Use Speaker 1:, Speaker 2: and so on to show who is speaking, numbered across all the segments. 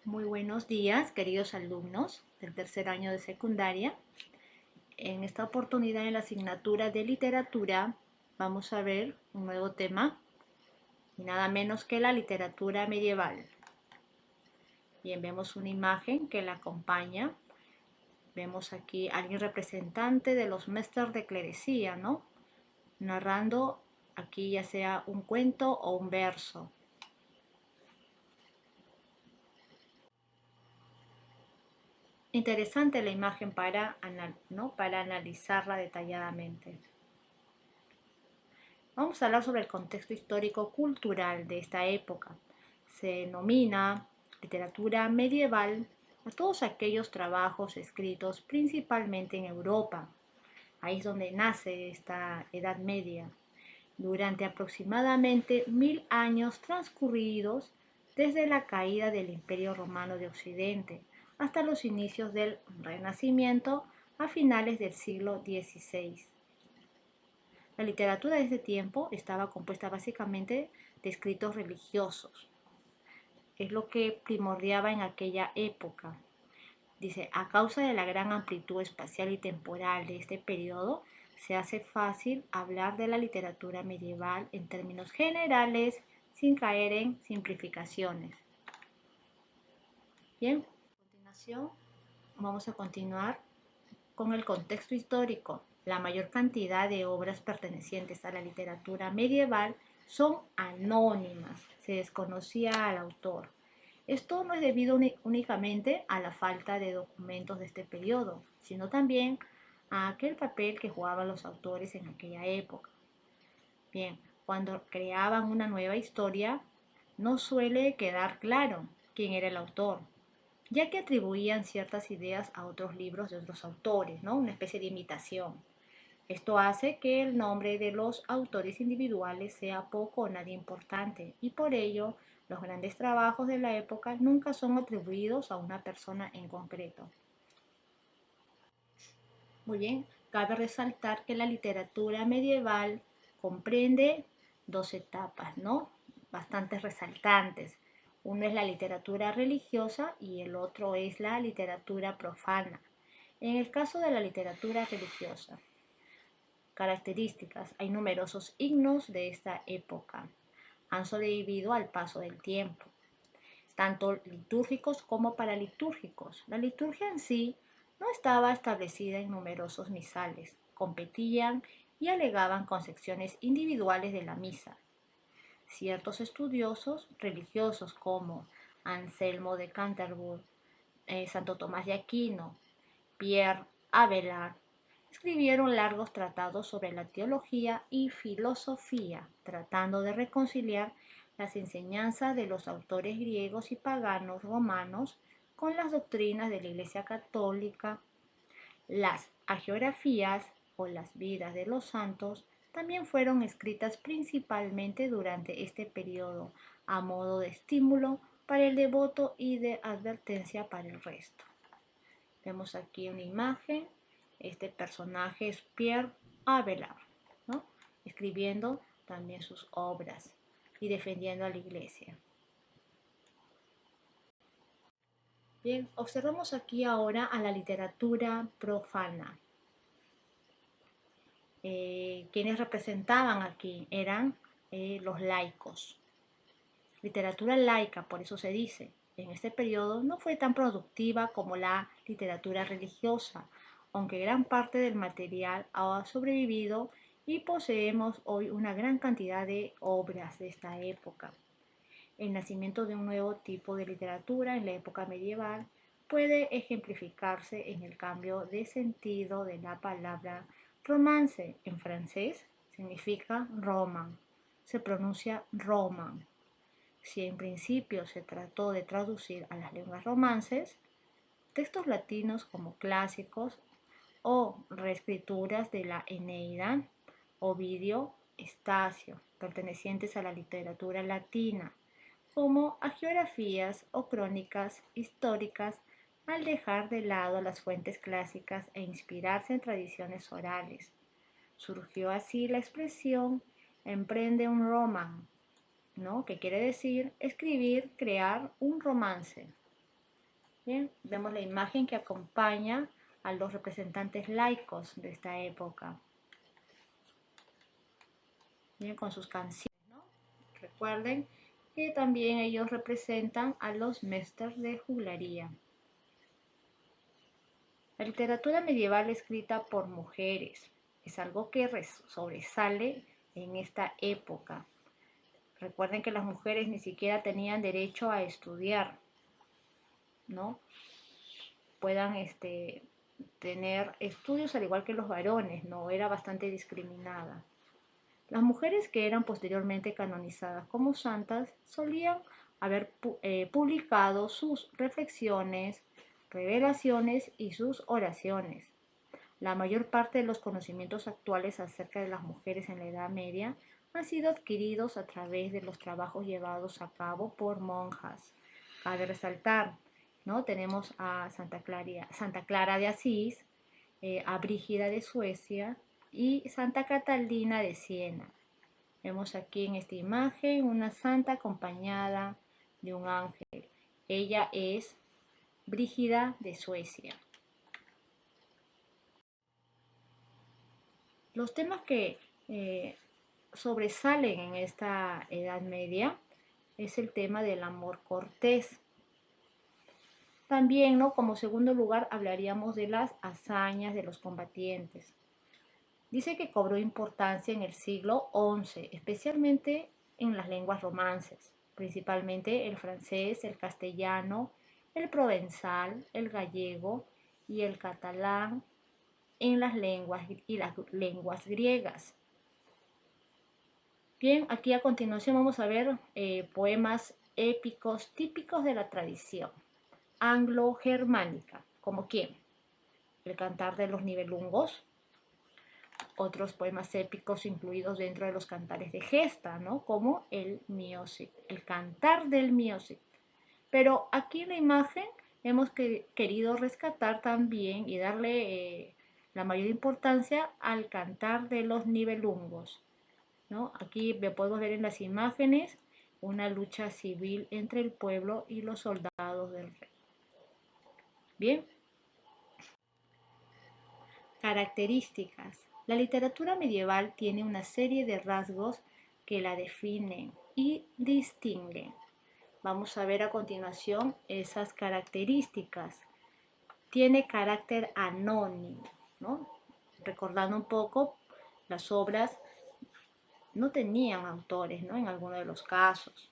Speaker 1: Muy buenos días, queridos alumnos del tercer año de secundaria. En esta oportunidad en la asignatura de literatura vamos a ver un nuevo tema y nada menos que la literatura medieval. Bien, vemos una imagen que la acompaña. Vemos aquí a alguien representante de los Mesters de Clerecía, ¿no? Narrando aquí ya sea un cuento o un verso. Interesante la imagen para analizarla detalladamente. Vamos a hablar sobre el contexto histórico-cultural de esta época. Se denomina literatura medieval a todos aquellos trabajos escritos principalmente en Europa. Ahí es donde nace esta Edad Media, durante aproximadamente 1000 años transcurridos desde la caída del Imperio Romano de Occidente hasta los inicios del Renacimiento a finales del siglo XVI. La literatura de ese tiempo estaba compuesta básicamente de escritos religiosos. Es lo que primordiaba en aquella época. Dice, a causa de la gran amplitud espacial y temporal de este periodo, se hace fácil hablar de la literatura medieval en términos generales, sin caer en simplificaciones. Bien, a continuación vamos a continuar con el contexto histórico. La mayor cantidad de obras pertenecientes a la literatura medieval son anónimas, se desconocía al autor. Esto no es debido únicamente a la falta de documentos de este periodo, sino también a aquel papel que jugaban los autores en aquella época. Bien, cuando creaban una nueva historia, no suele quedar claro quién era el autor, ya que atribuían ciertas ideas a otros libros de otros autores, ¿no? Una especie de imitación. Esto hace que el nombre de los autores individuales sea poco o nada importante y por ello los grandes trabajos de la época nunca son atribuidos a una persona en concreto. Muy bien, cabe resaltar que la literatura medieval comprende dos etapas, ¿no? Bastante resaltantes. Uno es la literatura religiosa y el otro es la literatura profana. En el caso de la literatura religiosa, características. Hay numerosos himnos de esta época. Han sobrevivido al paso del tiempo, tanto litúrgicos como paralitúrgicos. La liturgia en sí no estaba establecida en numerosos misales. Competían y alegaban concepciones individuales de la misa. Ciertos estudiosos religiosos como Anselmo de Canterbury, Santo Tomás de Aquino, Pierre Abelard, escribieron largos tratados sobre la teología y filosofía, tratando de reconciliar las enseñanzas de los autores griegos y paganos romanos con las doctrinas de la Iglesia Católica. Las hagiografías o las vidas de los santos también fueron escritas principalmente durante este periodo a modo de estímulo para el devoto y de advertencia para el resto. Vemos aquí una imagen. Este personaje es Pierre Abelard, ¿no? Escribiendo también sus obras y defendiendo a la iglesia. Bien, observamos aquí ahora a la literatura profana. Quienes representaban aquí eran los laicos. Literatura laica, por eso se dice, en este periodo no fue tan productiva como la literatura religiosa, aunque gran parte del material ha sobrevivido y poseemos hoy una gran cantidad de obras de esta época. El nacimiento de un nuevo tipo de literatura en la época medieval puede ejemplificarse en el cambio de sentido de la palabra romance. En francés significa roman, se pronuncia roman. Si en principio se trató de traducir a las lenguas romances, textos latinos como clásicos o reescrituras de la Eneida, Ovidio, Estacio, pertenecientes a la literatura latina, como hagiografías o crónicas históricas, al dejar de lado las fuentes clásicas e inspirarse en tradiciones orales. Surgió así la expresión emprende un roman, ¿no? Que quiere decir escribir, crear un romance. Bien, vemos la imagen que acompaña a los representantes laicos de esta época. Bien, con sus canciones, ¿no? Recuerden que también ellos representan a los mesters de juglaría. La literatura medieval escrita por mujeres es algo que sobresale en esta época. Recuerden que las mujeres ni siquiera tenían derecho a estudiar, ¿no? Puedan tener estudios al igual que los varones, ¿no? Era bastante discriminada. Las mujeres que eran posteriormente canonizadas como santas solían haber publicado sus reflexiones, revelaciones y sus oraciones. La mayor parte de los conocimientos actuales acerca de las mujeres en la Edad Media han sido adquiridos a través de los trabajos llevados a cabo por monjas. Cabe resaltar, ¿no? Tenemos a Santa Clara de Asís, a Brígida de Suecia y Santa Catalina de Siena. Vemos aquí en esta imagen una santa acompañada de un ángel. Ella es Brígida de Suecia. Los temas que sobresalen en esta Edad Media es el tema del amor cortés. También, ¿no? Como segundo lugar, hablaríamos de las hazañas de los combatientes. Dice que cobró importancia en el siglo XI, especialmente en las lenguas romances, principalmente el francés, el castellano, el provenzal, el gallego y el catalán en las lenguas griegas. Bien, aquí a continuación vamos a ver poemas épicos típicos de la tradición anglo-germánica, como quién, el Cantar de los Nibelungos, otros poemas épicos incluidos dentro de los cantares de gesta, ¿no? Como el Miocid, el Cantar del Miocid. Pero aquí en la imagen hemos querido rescatar también y darle la mayor importancia al Cantar de los Nibelungos, ¿no? Aquí podemos ver en las imágenes una lucha civil entre el pueblo y los soldados del rey. Bien. Características. La literatura medieval tiene una serie de rasgos que la definen y distinguen. Vamos a ver a continuación esas características. Tiene carácter anónimo, ¿no? Recordando un poco, las obras no tenían autores, ¿no? En algunos de los casos.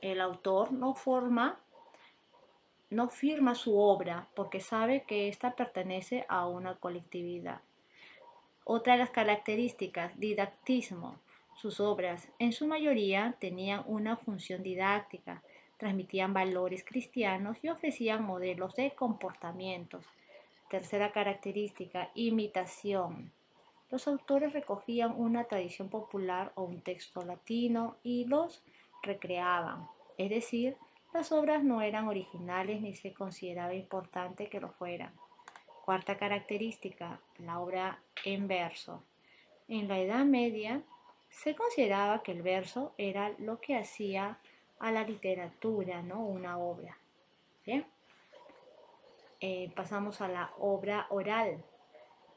Speaker 1: El autor no firma su obra porque sabe que ésta pertenece a una colectividad. Otra de las características, didactismo. Sus obras, en su mayoría, tenían una función didáctica, transmitían valores cristianos y ofrecían modelos de comportamientos. Tercera característica, imitación. Los autores recogían una tradición popular o un texto latino y los recreaban, es decir, las obras no eran originales ni se consideraba importante que lo fueran. Cuarta característica, la obra en verso. En la Edad Media se consideraba que el verso era lo que hacía a la literatura, ¿no? Una obra. Bien. Pasamos a la obra oral.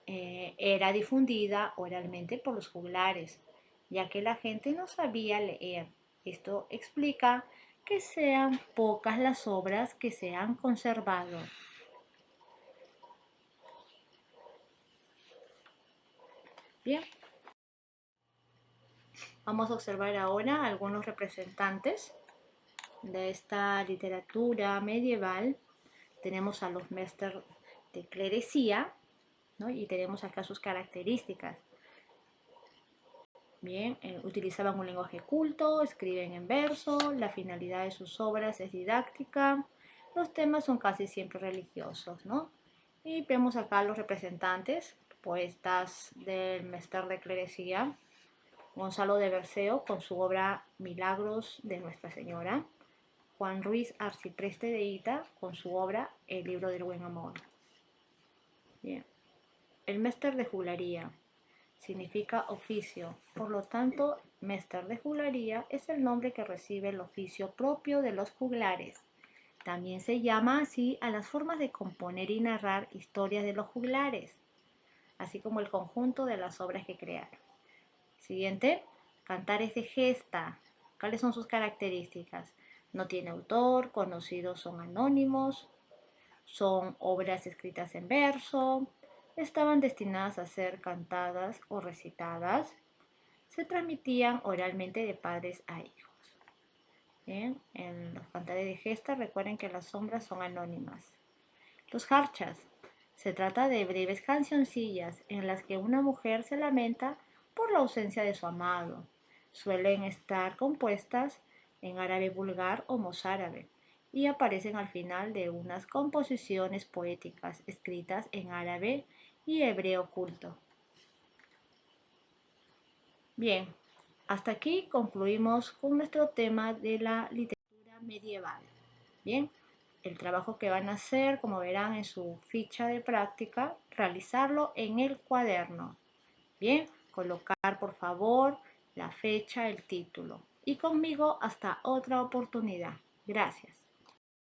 Speaker 1: Era difundida oralmente por los juglares, ya que la gente no sabía leer. Esto explica que sean pocas las obras que se han conservado. Bien, vamos a observar ahora algunos representantes de esta literatura medieval. Tenemos a los mesters de clerecía, ¿no? Y tenemos acá sus características. Bien, utilizaban un lenguaje culto, escriben en verso, la finalidad de sus obras es didáctica, los temas son casi siempre religiosos, ¿no? Y vemos acá los representantes, poetas del mester de clerecía, Gonzalo de Berceo con su obra Milagros de Nuestra Señora, Juan Ruiz Arcipreste de Ita con su obra El Libro del Buen Amor. Bien. El mester de juglaría significa oficio, por lo tanto, mester de juglaría es el nombre que recibe el oficio propio de los juglares. También se llama así a las formas de componer y narrar historias de los juglares, así como el conjunto de las obras que crearon. Siguiente, cantares de gesta. ¿Cuáles son sus características? No tiene autor, conocidos son anónimos, son obras escritas en verso, estaban destinadas a ser cantadas o recitadas, se transmitían oralmente de padres a hijos. Bien, en los cantares de gesta recuerden que las sombras son anónimas. Los harchas. Se trata de breves cancioncillas en las que una mujer se lamenta por la ausencia de su amado. Suelen estar compuestas en árabe vulgar o mozárabe y aparecen al final de unas composiciones poéticas escritas en árabe y hebreo culto. Bien, hasta aquí concluimos con nuestro tema de la literatura medieval. Bien, el trabajo que van a hacer, como verán en su ficha de práctica, realizarlo en el cuaderno. Bien, colocar por favor la fecha, el título. Y conmigo hasta otra oportunidad. Gracias.